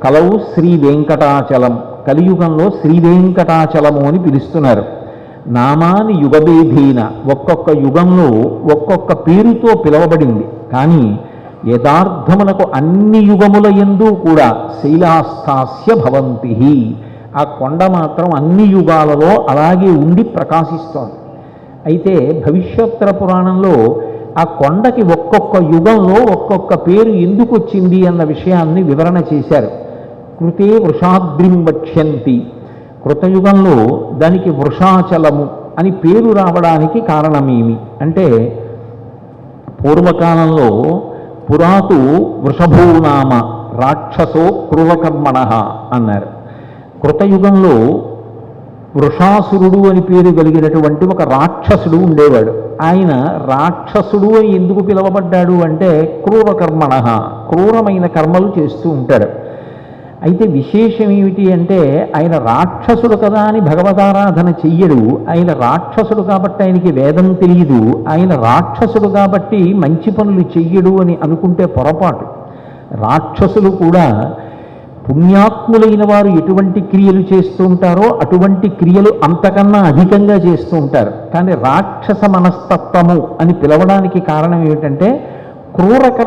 కలవు శ్రీ వెంకటాచలం, కలియుగంలో శ్రీ వెంకటాచలము అని పిలుస్తున్నారు. నామాని యుగభేదీన, ఒక్కొక్క యుగంలో ఒక్కొక్క పేరుతో పిలువబడింది. కానీ యథార్థమునకు అన్ని యుగముల యందు కూడా శైలాస్థాస్య భవంతి, ఆ కొండ మాత్రం అన్ని యుగాలలో అలాగే ఉండి ప్రకాశిస్తోంది. అయితే భవిష్యోత్తర పురాణంలో ఆ కొండకి ఒక్కొక్క యుగంలో ఒక్కొక్క పేరు ఎందుకు వచ్చింది అన్న విషయాన్ని వివరణ చేశారు. కృతే వృషాద్రిం వక్ష్యంతి, కృతయుగంలో దానికి వృషాచలము అని పేరు రావడానికి కారణమేమి అంటే, పూర్వకాలంలో పురాతు వృషభూనామ రాక్షసో క్రూరకర్మణ అన్నారు. కృతయుగంలో వృషాసురుడు అని పేరు కలిగినటువంటి ఒక రాక్షసుడు ఉండేవాడు. ఆయన రాక్షసుడు అని ఎందుకు పిలువబడ్డాడు అంటే, క్రూరకర్మణ, క్రూరమైన కర్మలు చేస్తూ ఉంటాడు. అయితే విశేషం ఏమిటి అంటే, ఆయన రాక్షసుడు కదా అని భగవదారాధన చెయ్యడు. ఆయన రాక్షసుడు కాబట్టి ఆయనకి వేదం తెలియదు. ఆయన రాక్షసుడు కాబట్టి మంచి పనులు చెయ్యడు అని అనుకుంటే పొరపాటు. రాక్షసులు కూడా పుణ్యాత్ములైన వారు ఎటువంటి క్రియలు చేస్తూ ఉంటారో అటువంటి క్రియలు అంతకన్నా అధికంగా చేస్తూ ఉంటారు. కానీ రాక్షస మనస్తత్వము అని పిలవడానికి కారణం ఏమిటంటే, క్రూరకర్మ